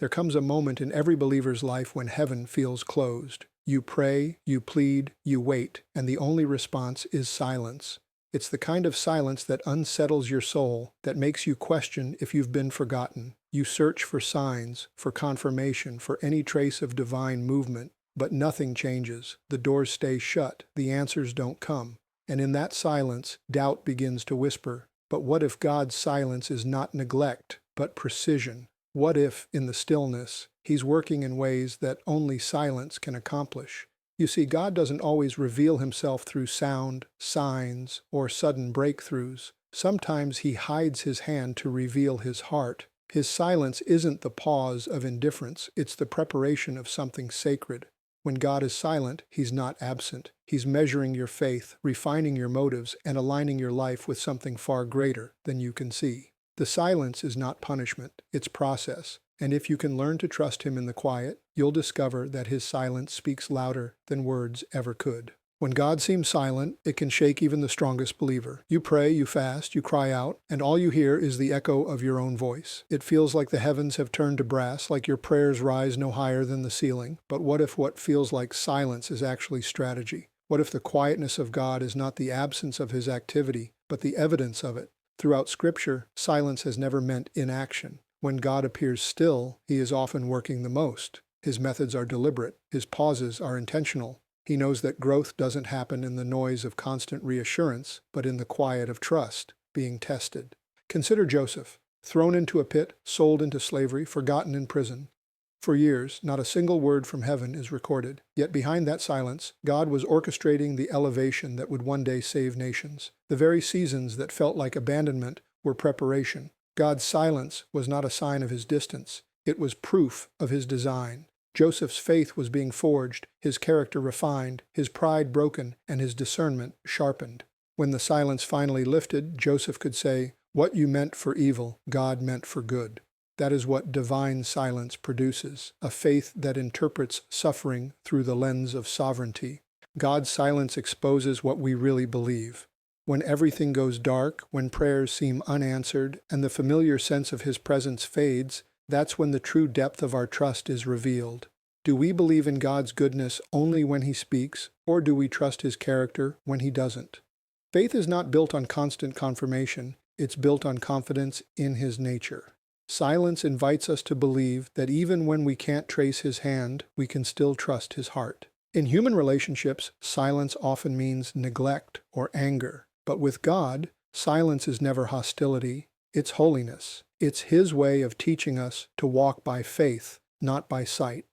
There comes a moment in every believer's life when heaven feels closed. You pray, you plead, you wait, and the only response is silence. It's the kind of silence that unsettles your soul, that makes you question if you've been forgotten. You search for signs, for confirmation, for any trace of divine movement, but nothing changes. The doors stay shut, the answers don't come. And in that silence, doubt begins to whisper. But what if God's silence is not neglect, but precision? What if, in the stillness, He's working in ways that only silence can accomplish? You see, God doesn't always reveal Himself through sound, signs, or sudden breakthroughs. Sometimes He hides His hand to reveal His heart. His silence isn't the pause of indifference, it's the preparation of something sacred. When God is silent, He's not absent. He's measuring your faith, refining your motives, and aligning your life with something far greater than you can see. The silence is not punishment, it's process. And if you can learn to trust Him in the quiet, you'll discover that His silence speaks louder than words ever could. When God seems silent, it can shake even the strongest believer. You pray, you fast, you cry out, and all you hear is the echo of your own voice. It feels like the heavens have turned to brass, like your prayers rise no higher than the ceiling. But what if what feels like silence is actually strategy? What if the quietness of God is not the absence of His activity, but the evidence of it? Throughout Scripture, silence has never meant inaction. When God appears still, He is often working the most. His methods are deliberate. His pauses are intentional. He knows that growth doesn't happen in the noise of constant reassurance, but in the quiet of trust, being tested. Consider Joseph, thrown into a pit, sold into slavery, forgotten in prison. For years, not a single word from heaven is recorded. Yet behind that silence, God was orchestrating the elevation that would one day save nations. The very seasons that felt like abandonment were preparation. God's silence was not a sign of His distance. It was proof of His design. Joseph's faith was being forged, his character refined, his pride broken, and his discernment sharpened. When the silence finally lifted, Joseph could say, "What you meant for evil, God meant for good." That is what divine silence produces, a faith that interprets suffering through the lens of sovereignty. God's silence exposes what we really believe. When everything goes dark, when prayers seem unanswered, and the familiar sense of His presence fades, that's when the true depth of our trust is revealed. Do we believe in God's goodness only when He speaks, or do we trust His character when He doesn't? Faith is not built on constant confirmation, it's built on confidence in His nature. Silence invites us to believe that even when we can't trace His hand, we can still trust His heart. In human relationships, silence often means neglect or anger. But with God, silence is never hostility, it's holiness. It's His way of teaching us to walk by faith, not by sight.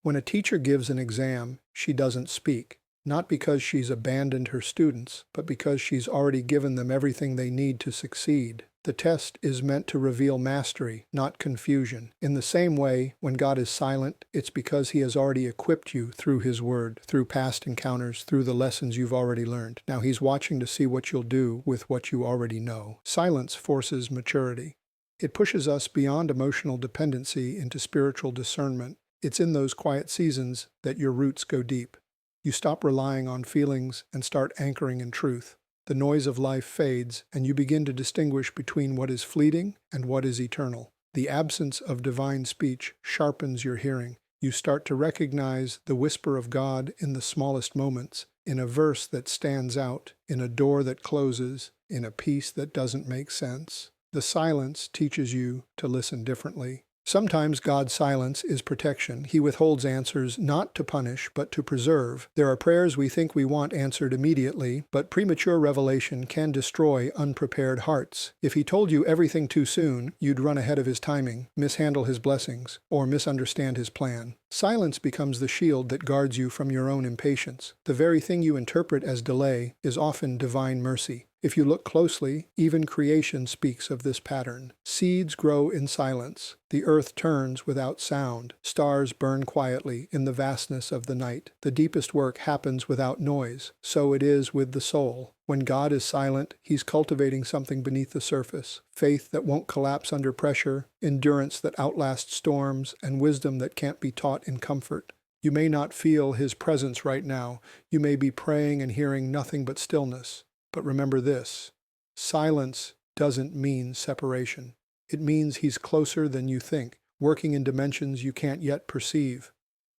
When a teacher gives an exam, she doesn't speak, not because she's abandoned her students, but because she's already given them everything they need to succeed. The test is meant to reveal mastery, not confusion. In the same way, when God is silent, it's because He has already equipped you through His Word, through past encounters, through the lessons you've already learned. Now He's watching to see what you'll do with what you already know. Silence forces maturity. It pushes us beyond emotional dependency into spiritual discernment. It's in those quiet seasons that your roots go deep. You stop relying on feelings and start anchoring in truth. The noise of life fades, and you begin to distinguish between what is fleeting and what is eternal. The absence of divine speech sharpens your hearing. You start to recognize the whisper of God in the smallest moments, in a verse that stands out, in a door that closes, in a peace that doesn't make sense. The silence teaches you to listen differently. Sometimes God's silence is protection. He withholds answers not to punish, but to preserve. There are prayers we think we want answered immediately, but premature revelation can destroy unprepared hearts. If He told you everything too soon, you'd run ahead of His timing, mishandle His blessings, or misunderstand His plan. Silence becomes the shield that guards you from your own impatience. The very thing you interpret as delay is often divine mercy. If you look closely, even creation speaks of this pattern. Seeds grow in silence. The earth turns without sound. Stars burn quietly in the vastness of the night. The deepest work happens without noise. So it is with the soul. When God is silent, He's cultivating something beneath the surface. Faith that won't collapse under pressure, endurance that outlasts storms, and wisdom that can't be taught in comfort. You may not feel His presence right now. You may be praying and hearing nothing but stillness. But remember this, silence doesn't mean separation. It means He's closer than you think. working in dimensions you can't yet perceive.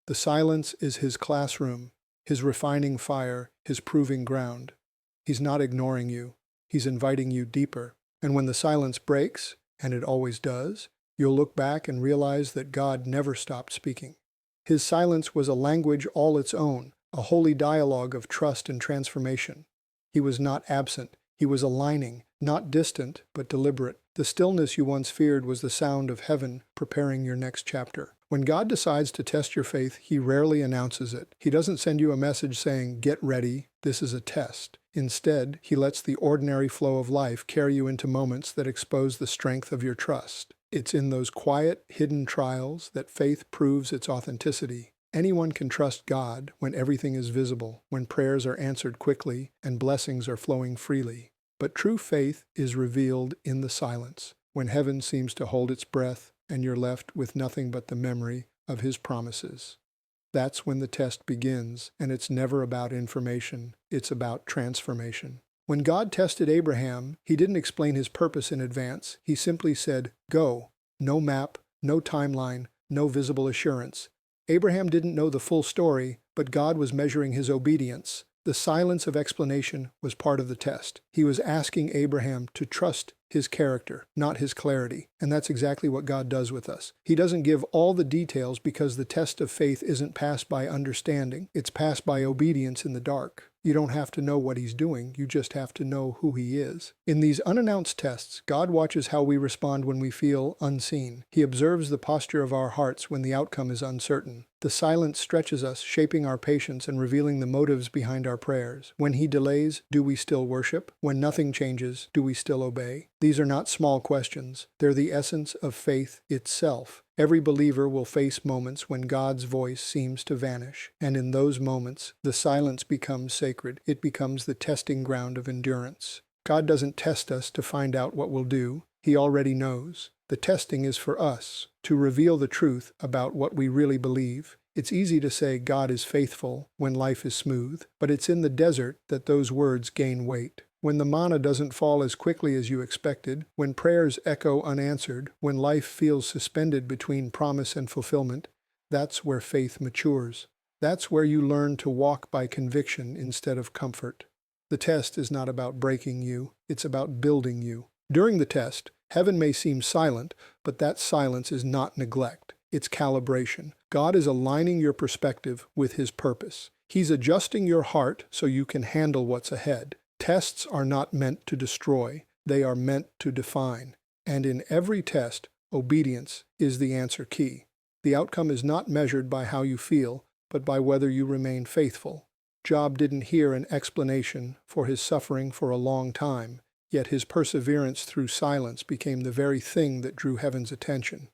The silence is his classroom, his refining fire, his proving ground. He's not ignoring you. He's inviting you deeper. And when the silence breaks, and it always does, you'll look back and realize that God never stopped speaking. His silence was a language all its own, a holy dialogue of trust and transformation. He was not absent. He was aligning, not distant, but deliberate. The stillness you once feared was the sound of heaven preparing your next chapter. When God decides to test your faith, He rarely announces it. He doesn't send you a message saying, "Get ready, this is a test." Instead, He lets the ordinary flow of life carry you into moments that expose the strength of your trust. It's in those quiet, hidden trials that faith proves its authenticity. Anyone can trust God when everything is visible, when prayers are answered quickly and blessings are flowing freely. But true faith is revealed in the silence, when heaven seems to hold its breath and you're left with nothing but the memory of His promises. That's when the test begins, and it's never about information, it's about transformation. When God tested Abraham, He didn't explain His purpose in advance. He simply said, "Go." No map, no timeline, no visible assurance. Abraham didn't know the full story, but God was measuring his obedience. The silence of explanation was part of the test. He was asking Abraham to trust His character, not his clarity. And that's exactly what God does with us. He doesn't give all the details because the test of faith isn't passed by understanding. It's passed by obedience in the dark. You don't have to know what He's doing. You just have to know who He is. In these unannounced tests, God watches how we respond when we feel unseen. He observes the posture of our hearts when the outcome is uncertain. The silence stretches us, shaping our patience and revealing the motives behind our prayers. When He delays, do we still worship? When nothing changes, do we still obey? These are not small questions. They're the essence of faith itself. Every believer will face moments when God's voice seems to vanish, and in those moments, the silence becomes sacred. It becomes the testing ground of endurance. God doesn't test us to find out what we'll do. He already knows. The testing is for us, to reveal the truth about what we really believe. It's easy to say God is faithful when life is smooth, but it's in the desert that those words gain weight. When the manna doesn't fall as quickly as you expected, when prayers echo unanswered, when life feels suspended between promise and fulfillment, that's where faith matures. That's where you learn to walk by conviction instead of comfort. The test is not about breaking you, it's about building you. During the test, heaven may seem silent, but that silence is not neglect. It's calibration. God is aligning your perspective with His purpose. He's adjusting your heart so you can handle what's ahead. Tests are not meant to destroy, they are meant to define. And in every test, obedience is the answer key. The outcome is not measured by how you feel, but by whether you remain faithful. Job didn't hear an explanation for his suffering for a long time, yet his perseverance through silence became the very thing that drew heaven's attention.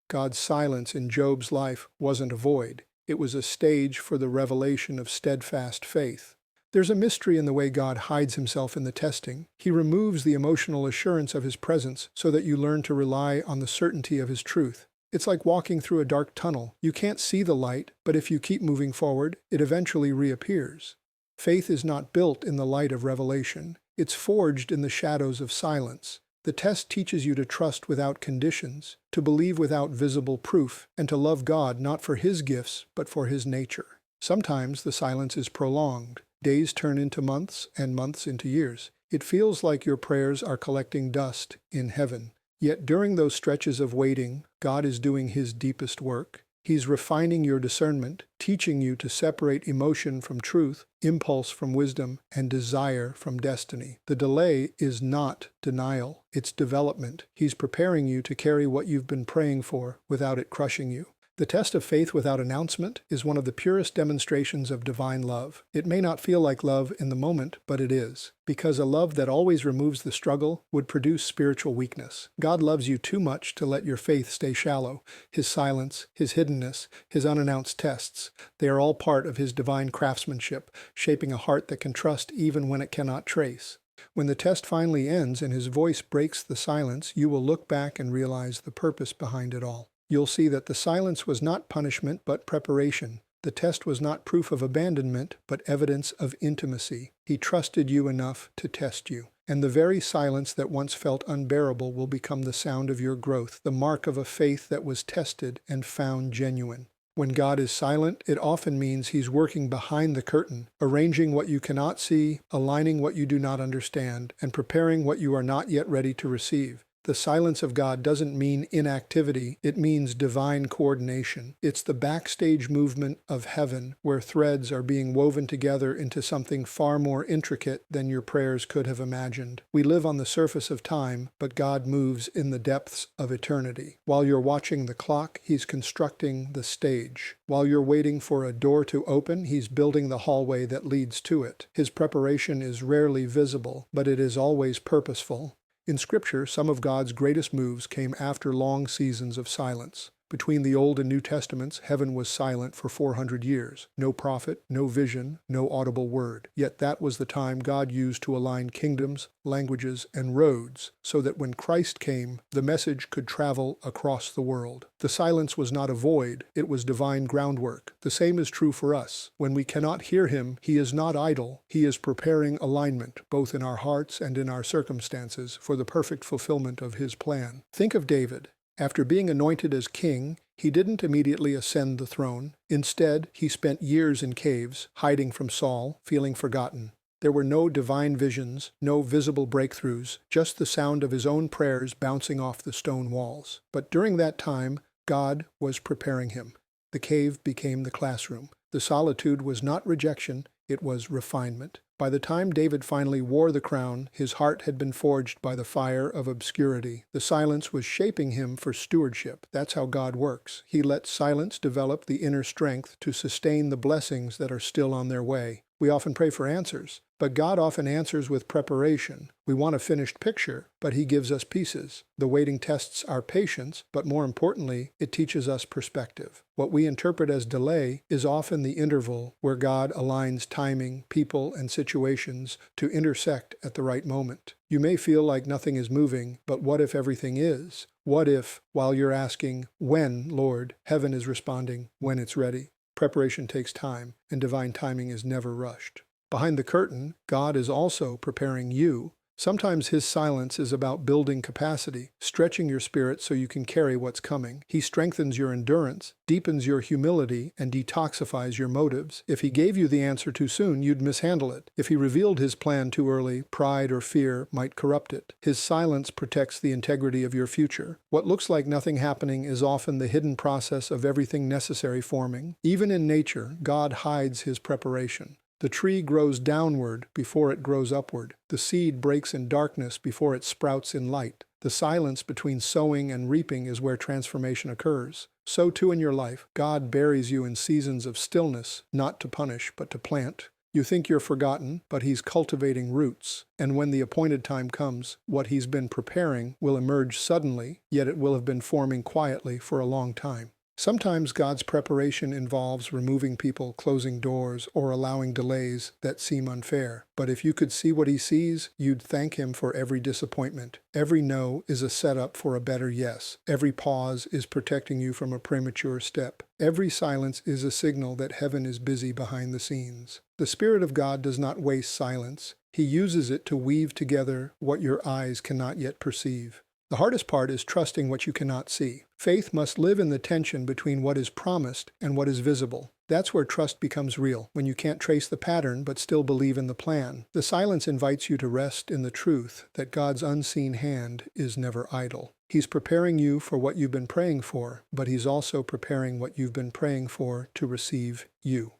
God's silence in Job's life wasn't a void, it was a stage for the revelation of steadfast faith. There's a mystery in the way God hides Himself in the testing. He removes the emotional assurance of His presence so that you learn to rely on the certainty of His truth. It's like walking through a dark tunnel. You can't see the light, but if you keep moving forward, it eventually reappears. Faith is not built in the light of revelation. It's forged in the shadows of silence. The test teaches you to trust without conditions, to believe without visible proof, and to love God not for His gifts, but for His nature. Sometimes the silence is prolonged. Days turn into months, and months into years. It feels like your prayers are collecting dust in heaven. Yet during those stretches of waiting, God is doing His deepest work. He's refining your discernment, teaching you to separate emotion from truth, impulse from wisdom, and desire from destiny. The delay is not denial, it's development. He's preparing you to carry what you've been praying for without it crushing you. The test of faith without announcement is one of the purest demonstrations of divine love. It may not feel like love in the moment, but it is. Because a love that always removes the struggle would produce spiritual weakness. God loves you too much to let your faith stay shallow. His silence, His hiddenness, His unannounced tests, they are all part of His divine craftsmanship, shaping a heart that can trust even when it cannot trace. When the test finally ends and His voice breaks the silence, you will look back and realize the purpose behind it all. You'll see that the silence was not punishment but preparation. The test was not proof of abandonment but evidence of intimacy. He trusted you enough to test you. And the very silence that once felt unbearable will become the sound of your growth, the mark of a faith that was tested and found genuine. When God is silent, it often means He's working behind the curtain, arranging what you cannot see, aligning what you do not understand, and preparing what you are not yet ready to receive. The silence of God doesn't mean inactivity, it means divine coordination. It's the backstage movement of heaven where threads are being woven together into something far more intricate than your prayers could have imagined. We live on the surface of time, but God moves in the depths of eternity. While you're watching the clock, He's constructing the stage. While you're waiting for a door to open, He's building the hallway that leads to it. His preparation is rarely visible, but it is always purposeful. In Scripture, some of God's greatest moves came after long seasons of silence. Between the Old and New Testaments, heaven was silent for 400 years. No prophet, no vision, no audible word. Yet that was the time God used to align kingdoms, languages, and roads, so that when Christ came, the message could travel across the world. The silence was not a void, it was divine groundwork. The same is true for us. When we cannot hear Him, He is not idle. He is preparing alignment, both in our hearts and in our circumstances, for the perfect fulfillment of His plan. Think of David. After being anointed as king, he didn't immediately ascend the throne. Instead, he spent years in caves, hiding from Saul, feeling forgotten. There were no divine visions, no visible breakthroughs, just the sound of his own prayers bouncing off the stone walls. But during that time, God was preparing him. The cave became the classroom. The solitude was not rejection, it was refinement. By the time David finally wore the crown, his heart had been forged by the fire of obscurity. The silence was shaping him for stewardship. That's how God works. He lets silence develop the inner strength to sustain the blessings that are still on their way. We often pray for answers, but God often answers with preparation. We want a finished picture, but He gives us pieces. The waiting tests our patience, but more importantly, it teaches us perspective. What we interpret as delay is often the interval where God aligns timing, people, and situations to intersect at the right moment. You may feel like nothing is moving, but what if everything is? What if, while you're asking, "When, Lord?" heaven is responding, "When it's ready"? Preparation takes time, and divine timing is never rushed. Behind the curtain, God is also preparing you. Sometimes His silence is about building capacity, stretching your spirit so you can carry what's coming. He strengthens your endurance, deepens your humility, and detoxifies your motives. If He gave you the answer too soon, you'd mishandle it. If He revealed His plan too early, pride or fear might corrupt it. His silence protects the integrity of your future. What looks like nothing happening is often the hidden process of everything necessary forming. Even in nature, God hides His preparation. The tree grows downward before it grows upward. The seed breaks in darkness before it sprouts in light. The silence between sowing and reaping is where transformation occurs. So too in your life, God buries you in seasons of stillness, not to punish, but to plant. You think you're forgotten, but He's cultivating roots. And when the appointed time comes, what He's been preparing will emerge suddenly, yet it will have been forming quietly for a long time. Sometimes God's preparation involves removing people, closing doors, or allowing delays that seem unfair. But if you could see what He sees, you'd thank Him for every disappointment. Every no is a setup for a better yes. Every pause is protecting you from a premature step. Every silence is a signal that heaven is busy behind the scenes. The Spirit of God does not waste silence. He uses it to weave together what your eyes cannot yet perceive. The hardest part is trusting what you cannot see. Faith must live in the tension between what is promised and what is visible. That's where trust becomes real, when you can't trace the pattern but still believe in the plan. The silence invites you to rest in the truth that God's unseen hand is never idle. He's preparing you for what you've been praying for, but He's also preparing what you've been praying for to receive you.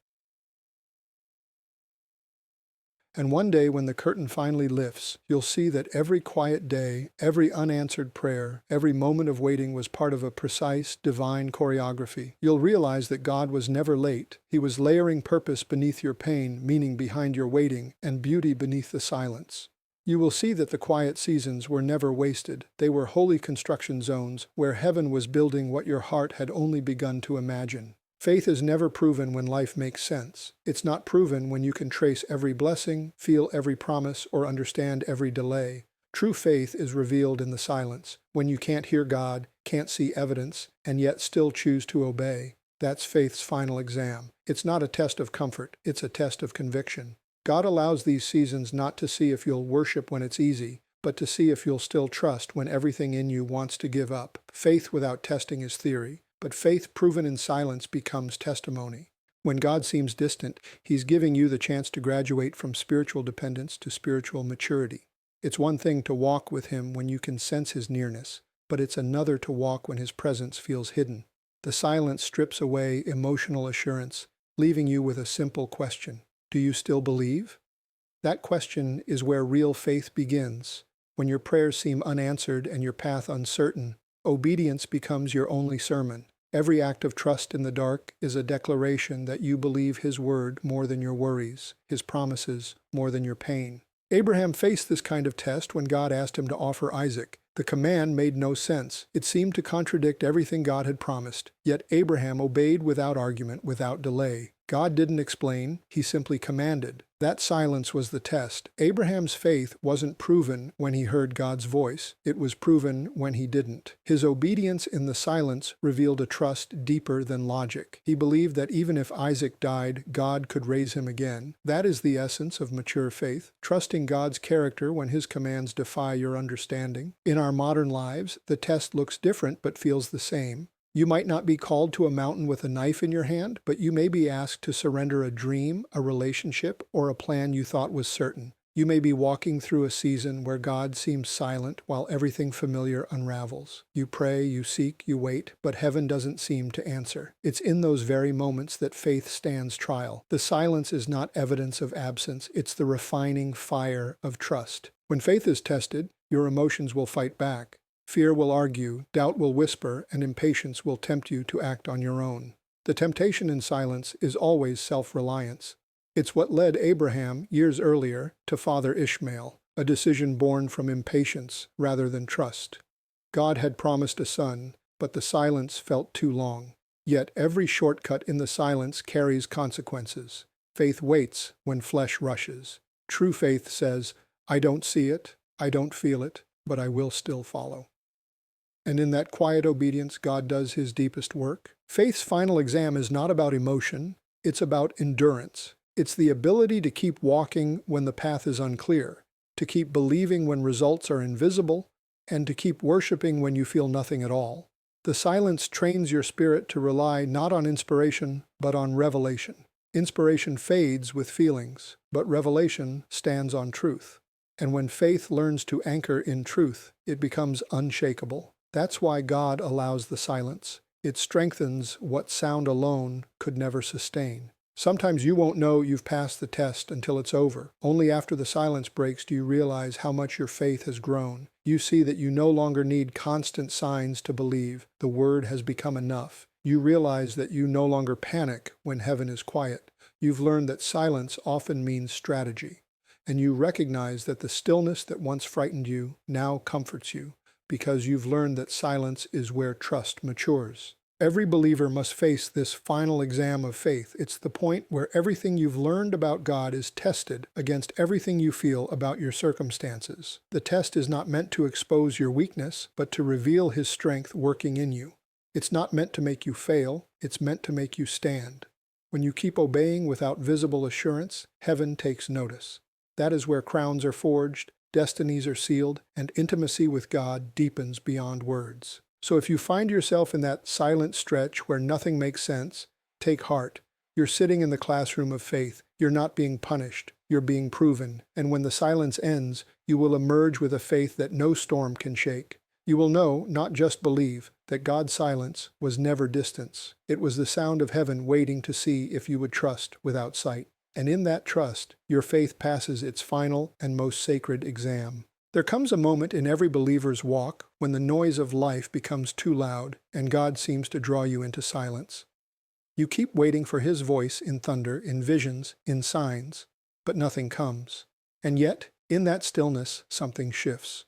And one day when the curtain finally lifts, you'll see that every quiet day, every unanswered prayer, every moment of waiting was part of a precise, divine choreography. You'll realize that God was never late. He was layering purpose beneath your pain, meaning behind your waiting, and beauty beneath the silence. You will see that the quiet seasons were never wasted. They were holy construction zones where heaven was building what your heart had only begun to imagine. Faith is never proven when life makes sense. It's not proven when you can trace every blessing, feel every promise, or understand every delay. True faith is revealed in the silence, when you can't hear God, can't see evidence, and yet still choose to obey. That's faith's final exam. It's not a test of comfort, it's a test of conviction. God allows these seasons not to see if you'll worship when it's easy, but to see if you'll still trust when everything in you wants to give up. Faith without testing is theory, but faith proven in silence becomes testimony. When God seems distant, He's giving you the chance to graduate from spiritual dependence to spiritual maturity. It's one thing to walk with Him when you can sense His nearness, but it's another to walk when His presence feels hidden. The silence strips away emotional assurance, leaving you with a simple question. Do you still believe? That question is where real faith begins. When your prayers seem unanswered and your path uncertain, obedience becomes your only sermon. Every act of trust in the dark is a declaration that you believe His word more than your worries, His promises more than your pain. Abraham faced this kind of test when God asked him to offer Isaac. The command made no sense. It seemed to contradict everything God had promised. Yet Abraham obeyed without argument, without delay. God didn't explain, He simply commanded. That silence was the test. Abraham's faith wasn't proven when he heard God's voice. It was proven when he didn't. His obedience in the silence revealed a trust deeper than logic. He believed that even if Isaac died, God could raise him again. That is the essence of mature faith, trusting God's character when His commands defy your understanding. In our modern lives, the test looks different but feels the same. You might not be called to a mountain with a knife in your hand, but you may be asked to surrender a dream, a relationship, or a plan you thought was certain. You may be walking through a season where God seems silent while everything familiar unravels. You pray, you seek, you wait, but heaven doesn't seem to answer. It's in those very moments that faith stands trial. The silence is not evidence of absence, it's the refining fire of trust. When faith is tested, your emotions will fight back. Fear will argue, doubt will whisper, and impatience will tempt you to act on your own. The temptation in silence is always self-reliance. It's what led Abraham, years earlier, to father Ishmael, a decision born from impatience rather than trust. God had promised a son, but the silence felt too long. Yet every shortcut in the silence carries consequences. Faith waits when flesh rushes. True faith says, I don't see it, I don't feel it, but I will still follow. And in that quiet obedience, God does His deepest work. Faith's final exam is not about emotion, it's about endurance. It's the ability to keep walking when the path is unclear, to keep believing when results are invisible, and to keep worshiping when you feel nothing at all. The silence trains your spirit to rely not on inspiration, but on revelation. Inspiration fades with feelings, but revelation stands on truth. And when faith learns to anchor in truth, it becomes unshakable. That's why God allows the silence. It strengthens what sound alone could never sustain. Sometimes you won't know you've passed the test until it's over. Only after the silence breaks do you realize how much your faith has grown. You see that you no longer need constant signs to believe. The word has become enough. You realize that you no longer panic when heaven is quiet. You've learned that silence often means strategy. And you recognize that the stillness that once frightened you now comforts you, because you've learned that silence is where trust matures. Every believer must face this final exam of faith. It's the point where everything you've learned about God is tested against everything you feel about your circumstances. The test is not meant to expose your weakness, but to reveal His strength working in you. It's not meant to make you fail, it's meant to make you stand. When you keep obeying without visible assurance, heaven takes notice. That is where crowns are forged, destinies are sealed, and intimacy with God deepens beyond words. So if you find yourself in that silent stretch where nothing makes sense, take heart. You're sitting in the classroom of faith. You're not being punished. You're being proven. And when the silence ends, you will emerge with a faith that no storm can shake. You will know, not just believe, that God's silence was never distance. It was the sound of heaven waiting to see if you would trust without sight. And in that trust, your faith passes its final and most sacred exam. There comes a moment in every believer's walk when the noise of life becomes too loud and God seems to draw you into silence. You keep waiting for His voice in thunder, in visions, in signs, but nothing comes. And yet, in that stillness, something shifts.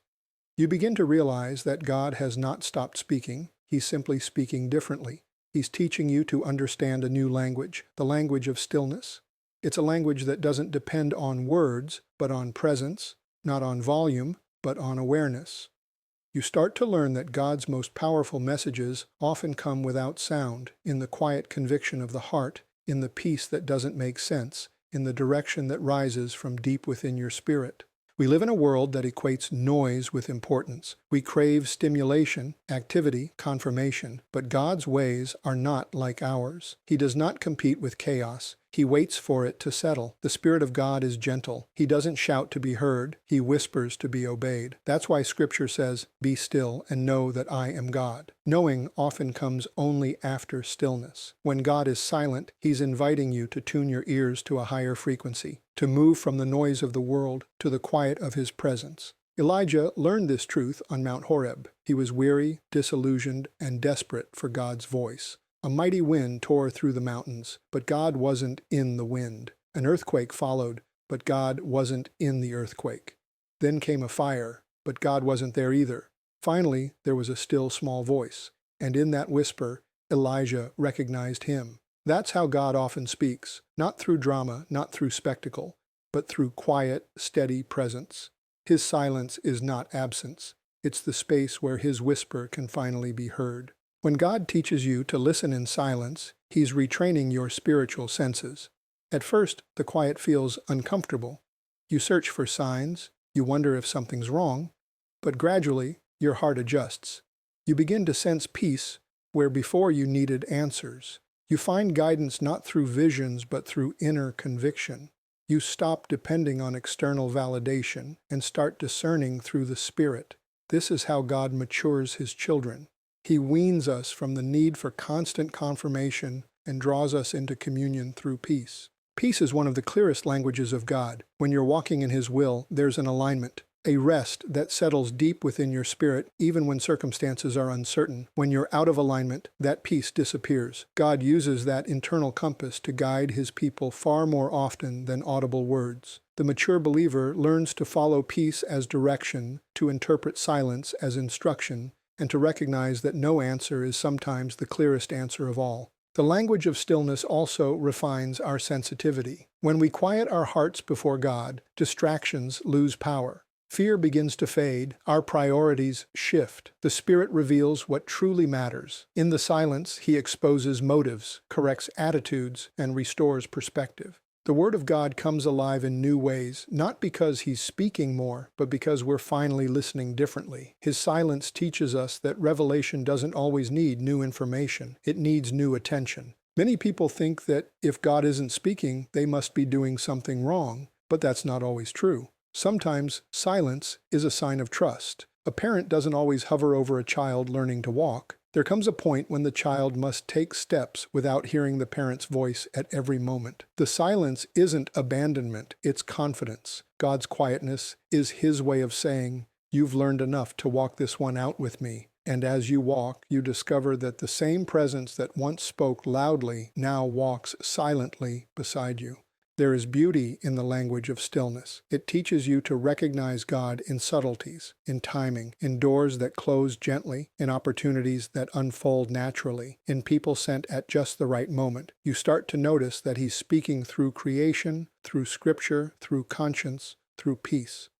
You begin to realize that God has not stopped speaking. He's simply speaking differently. He's teaching you to understand a new language, the language of stillness. It's a language that doesn't depend on words, but on presence, not on volume, but on awareness. You start to learn that God's most powerful messages often come without sound, in the quiet conviction of the heart, in the peace that doesn't make sense, in the direction that rises from deep within your spirit. We live in a world that equates noise with importance. We crave stimulation, activity, confirmation, but God's ways are not like ours. He does not compete with chaos. He waits for it to settle. The Spirit of God is gentle. He doesn't shout to be heard. He whispers to be obeyed. That's why Scripture says, "Be still and know that I am God." Knowing often comes only after stillness. When God is silent, He's inviting you to tune your ears to a higher frequency, to move from the noise of the world to the quiet of His presence. Elijah learned this truth on Mount Horeb. He was weary, disillusioned, and desperate for God's voice. A mighty wind tore through the mountains, but God wasn't in the wind. An earthquake followed, but God wasn't in the earthquake. Then came a fire, but God wasn't there either. Finally, there was a still small voice, and in that whisper, Elijah recognized Him. That's how God often speaks, not through drama, not through spectacle, but through quiet, steady presence. His silence is not absence. It's the space where His whisper can finally be heard. When God teaches you to listen in silence, He's retraining your spiritual senses. At first, the quiet feels uncomfortable. You search for signs, you wonder if something's wrong, but gradually, your heart adjusts. You begin to sense peace where before you needed answers. You find guidance not through visions but through inner conviction. You stop depending on external validation and start discerning through the Spirit. This is how God matures His children. He weans us from the need for constant confirmation and draws us into communion through peace. Peace is one of the clearest languages of God. When you're walking in His will, there's an alignment, a rest that settles deep within your spirit even when circumstances are uncertain. When you're out of alignment, that peace disappears. God uses that internal compass to guide His people far more often than audible words. The mature believer learns to follow peace as direction, to interpret silence as instruction, and to recognize that no answer is sometimes the clearest answer of all. The language of stillness also refines our sensitivity. When we quiet our hearts before God, distractions lose power. Fear begins to fade, our priorities shift. The Spirit reveals what truly matters. In the silence, He exposes motives, corrects attitudes, and restores perspective. The Word of God comes alive in new ways, not because He's speaking more, but because we're finally listening differently. His silence teaches us that revelation doesn't always need new information. It needs new attention. Many people think that if God isn't speaking, they must be doing something wrong, but that's not always true. Sometimes silence is a sign of trust. A parent doesn't always hover over a child learning to walk. There comes a point when the child must take steps without hearing the parent's voice at every moment. The silence isn't abandonment, it's confidence. God's quietness is His way of saying, "You've learned enough to walk this one out with me." And as you walk, you discover that the same presence that once spoke loudly now walks silently beside you. There is beauty in the language of stillness. It teaches you to recognize God in subtleties, in timing, in doors that close gently, in opportunities that unfold naturally, in people sent at just the right moment. You start to notice that He's speaking through creation, through Scripture, through conscience, through peace.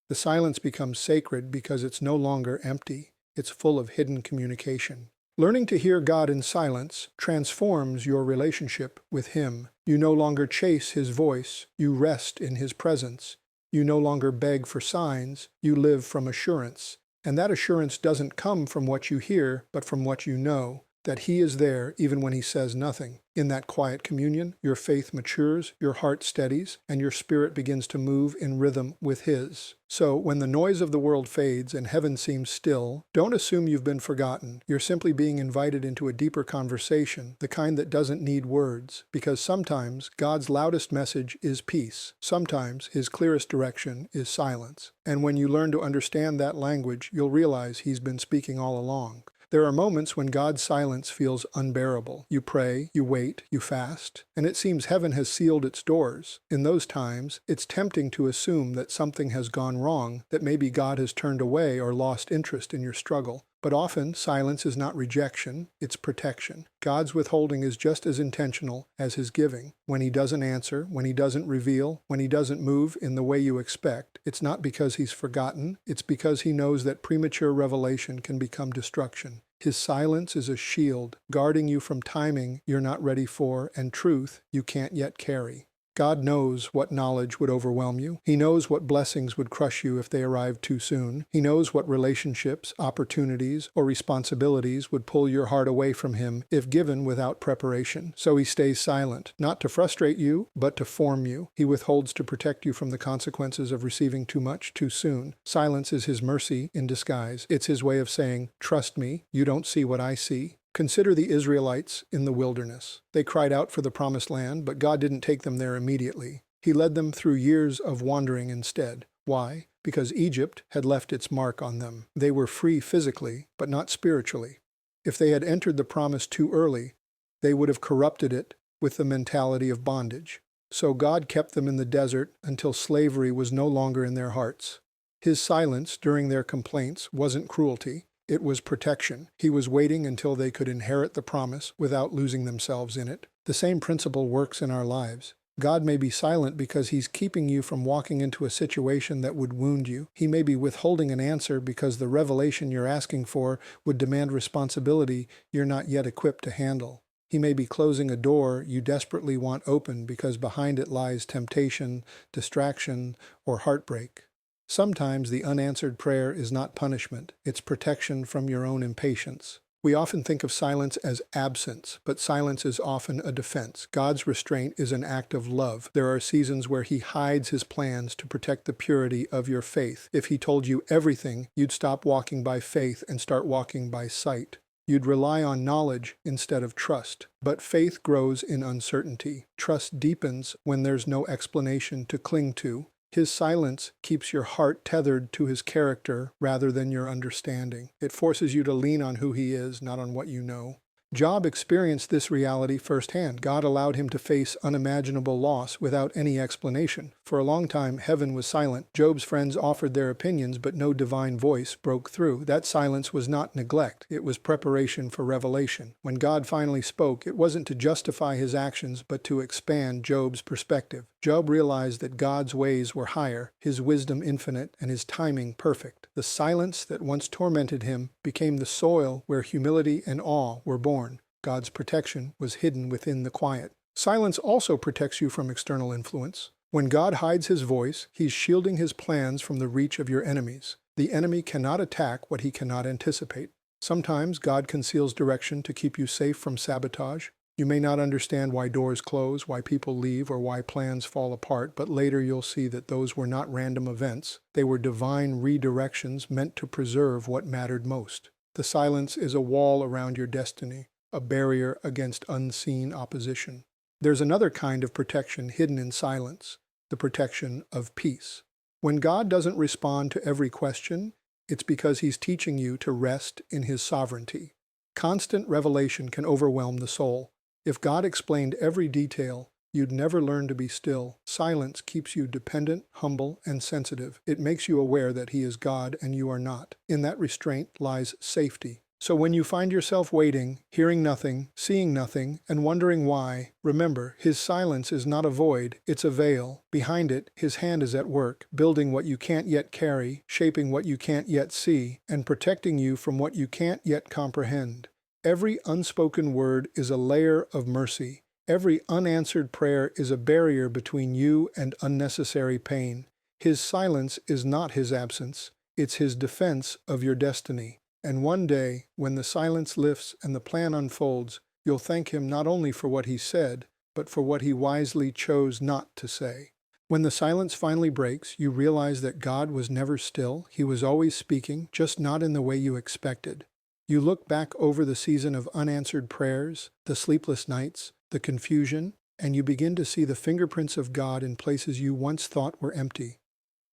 The silence becomes sacred because it's no longer empty. It's full of hidden communication. Learning to hear God in silence transforms your relationship with Him. You no longer chase His voice, you rest in His presence. You no longer beg for signs, you live from assurance. And that assurance doesn't come from what you hear, but from what you know, that He is there even when He says nothing. In that quiet communion, your faith matures, your heart steadies, and your spirit begins to move in rhythm with His. So, when the noise of the world fades and heaven seems still, don't assume you've been forgotten. You're simply being invited into a deeper conversation, the kind that doesn't need words, because sometimes God's loudest message is peace. Sometimes His clearest direction is silence. And when you learn to understand that language, you'll realize He's been speaking all along. There are moments when God's silence feels unbearable. You pray, you wait, you fast, and it seems heaven has sealed its doors. In those times, it's tempting to assume that something has gone wrong, that maybe God has turned away or lost interest in your struggle. But often, silence is not rejection, it's protection. God's withholding is just as intentional as His giving. When He doesn't answer, when He doesn't reveal, when He doesn't move in the way you expect, it's not because He's forgotten, it's because He knows that premature revelation can become destruction. His silence is a shield, guarding you from timing you're not ready for and truth you can't yet carry. God knows what knowledge would overwhelm you. He knows what blessings would crush you if they arrived too soon. He knows what relationships, opportunities, or responsibilities would pull your heart away from Him if given without preparation. So He stays silent, not to frustrate you, but to form you. He withholds to protect you from the consequences of receiving too much too soon. Silence is His mercy in disguise. It's His way of saying, "Trust me, you don't see what I see." Consider the Israelites in the wilderness. They cried out for the promised land, but God didn't take them there immediately. He led them through years of wandering instead. Why? Because Egypt had left its mark on them. They were free physically, but not spiritually. If they had entered the promise too early, they would have corrupted it with the mentality of bondage. So God kept them in the desert until slavery was no longer in their hearts. His silence during their complaints wasn't cruelty. It was protection. He was waiting until they could inherit the promise without losing themselves in it. The same principle works in our lives. God may be silent because He's keeping you from walking into a situation that would wound you. He may be withholding an answer because the revelation you're asking for would demand responsibility you're not yet equipped to handle. He may be closing a door you desperately want open because behind it lies temptation, distraction, or heartbreak. Sometimes the unanswered prayer is not punishment, it's protection from your own impatience. We often think of silence as absence, but silence is often a defense. God's restraint is an act of love. There are seasons where He hides His plans to protect the purity of your faith. If He told you everything, you'd stop walking by faith and start walking by sight. You'd rely on knowledge instead of trust. But faith grows in uncertainty. Trust deepens when there's no explanation to cling to. His silence keeps your heart tethered to His character rather than your understanding. It forces you to lean on who He is, not on what you know. Job experienced this reality firsthand. God allowed him to face unimaginable loss without any explanation. For a long time, heaven was silent. Job's friends offered their opinions, but no divine voice broke through. That silence was not neglect. It was preparation for revelation. When God finally spoke, it wasn't to justify His actions, but to expand Job's perspective. Job realized that God's ways were higher, His wisdom infinite, and His timing perfect. The silence that once tormented him became the soil where humility and awe were born. God's protection was hidden within the quiet. Silence also protects you from external influence. When God hides His voice, He's shielding His plans from the reach of your enemies. The enemy cannot attack what he cannot anticipate. Sometimes God conceals direction to keep you safe from sabotage. You may not understand why doors close, why people leave, or why plans fall apart, but later you'll see that those were not random events. They were divine redirections meant to preserve what mattered most. The silence is a wall around your destiny, a barrier against unseen opposition. There's another kind of protection hidden in silence, the protection of peace. When God doesn't respond to every question, it's because He's teaching you to rest in His sovereignty. Constant revelation can overwhelm the soul. If God explained every detail, you'd never learn to be still. Silence keeps you dependent, humble, and sensitive. It makes you aware that He is God and you are not. In that restraint lies safety. So when you find yourself waiting, hearing nothing, seeing nothing, and wondering why, remember, His silence is not a void, it's a veil. Behind it, His hand is at work, building what you can't yet carry, shaping what you can't yet see, and protecting you from what you can't yet comprehend. Every unspoken word is a layer of mercy. Every unanswered prayer is a barrier between you and unnecessary pain. His silence is not His absence. It's His defense of your destiny. And one day, when the silence lifts and the plan unfolds, you'll thank Him not only for what He said, but for what He wisely chose not to say. When the silence finally breaks, you realize that God was never still. He was always speaking, just not in the way you expected. You look back over the season of unanswered prayers, the sleepless nights, the confusion, and you begin to see the fingerprints of God in places you once thought were empty.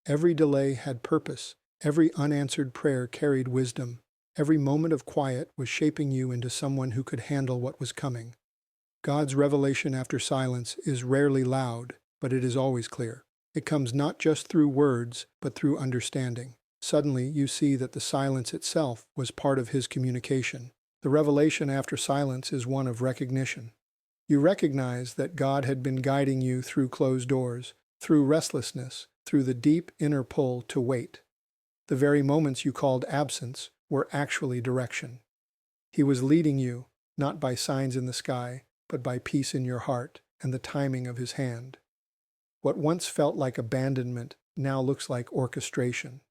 Every delay had purpose. Every unanswered prayer carried wisdom. Every moment of quiet was shaping you into someone who could handle what was coming. God's revelation after silence is rarely loud, but it is always clear. It comes not just through words, but through understanding. Suddenly, you see that the silence itself was part of His communication. The revelation after silence is one of recognition. You recognize that God had been guiding you through closed doors, through restlessness, through the deep inner pull to wait. The very moments you called absence were actually direction. He was leading you, not by signs in the sky, but by peace in your heart and the timing of His hand. What once felt like abandonment now looks like orchestration.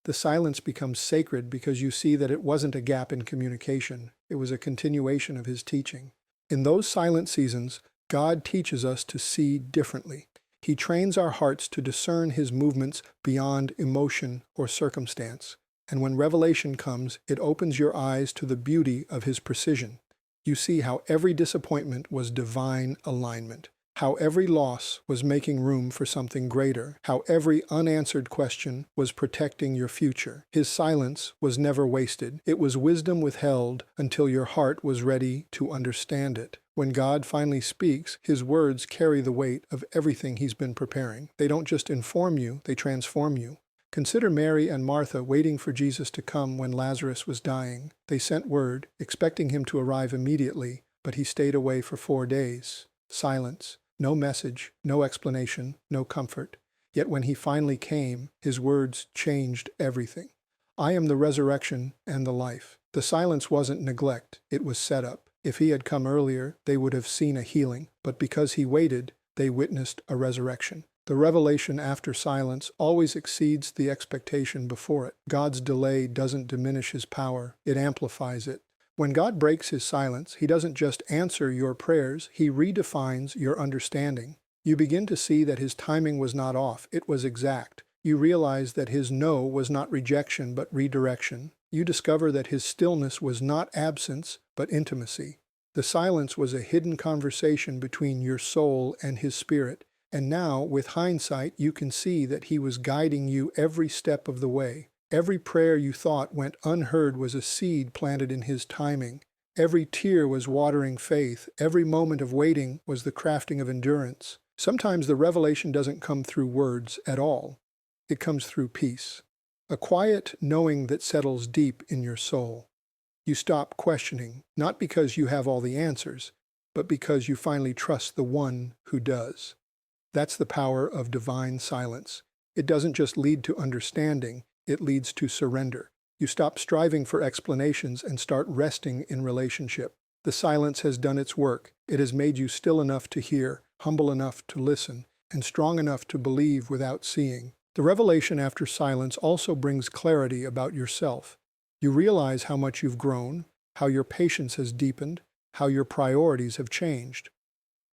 The silence becomes sacred because you see that it wasn't a gap in communication, it was a continuation of his teaching. In those silent seasons, God teaches us to see differently. He trains our hearts to discern his movements beyond emotion or circumstance. And when revelation comes, it opens your eyes to the beauty of his precision. You see how every disappointment was divine alignment, how every loss was making room for something greater, how every unanswered question was protecting your future. His silence was never wasted. It was wisdom withheld until your heart was ready to understand it. When God finally speaks, his words carry the weight of everything he's been preparing. They don't just inform you, they transform you. Consider Mary and Martha waiting for Jesus to come when Lazarus was dying. They sent word, expecting him to arrive immediately, but he stayed away for 4 days. Silence. No message, no explanation, no comfort. Yet when he finally came, his words changed everything. I am the resurrection and the life. The silence wasn't neglect, it was set up. If he had come earlier, they would have seen a healing, but because he waited, they witnessed a resurrection. The revelation after silence always exceeds the expectation before it. God's delay doesn't diminish his power, it amplifies it. When God breaks his silence, he doesn't just answer your prayers, he redefines your understanding. You begin to see that his timing was not off, it was exact. You realize that his no was not rejection, but redirection. You discover that his stillness was not absence, but intimacy. The silence was a hidden conversation between your soul and his spirit. And now, with hindsight, you can see that he was guiding you every step of the way. Every prayer you thought went unheard was a seed planted in his timing. Every tear was watering faith. Every moment of waiting was the crafting of endurance. Sometimes the revelation doesn't come through words at all. It comes through peace. A quiet knowing that settles deep in your soul. You stop questioning, not because you have all the answers, but because you finally trust the one who does. That's the power of divine silence. It doesn't just lead to understanding, it leads to surrender. You stop striving for explanations and start resting in relationship. The silence has done its work. It has made you still enough to hear, humble enough to listen, and strong enough to believe without seeing. The revelation after silence also brings clarity about yourself. You realize how much you've grown, how your patience has deepened, how your priorities have changed.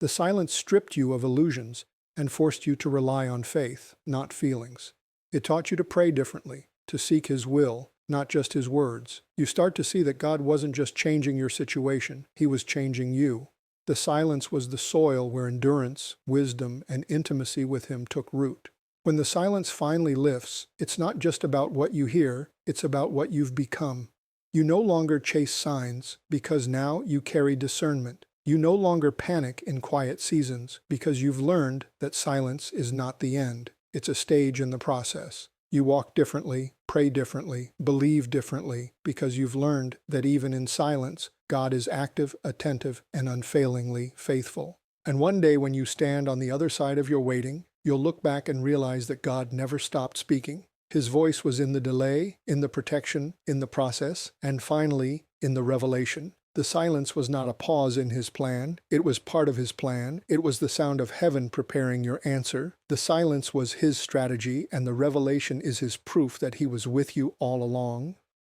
The silence stripped you of illusions and forced you to rely on faith, not feelings. It taught you to pray differently, to seek his will, not just his words. You start to see that God wasn't just changing your situation, he was changing you. The silence was the soil where endurance, wisdom, and intimacy with him took root. When the silence finally lifts, it's not just about what you hear, it's about what you've become. You no longer chase signs, because now you carry discernment. You no longer panic in quiet seasons, because you've learned that silence is not the end. It's a stage in the process. You walk differently, pray differently, believe differently, because you've learned that even in silence, God is active, attentive, and unfailingly faithful. And one day when you stand on the other side of your waiting, you'll look back and realize that God never stopped speaking. His voice was in the delay, in the protection, in the process, and finally, in the revelation. The silence was not a pause in his plan. It was part of his plan. It was the sound of heaven preparing your answer. The silence was his strategy, and the revelation is his proof that he was with you all along.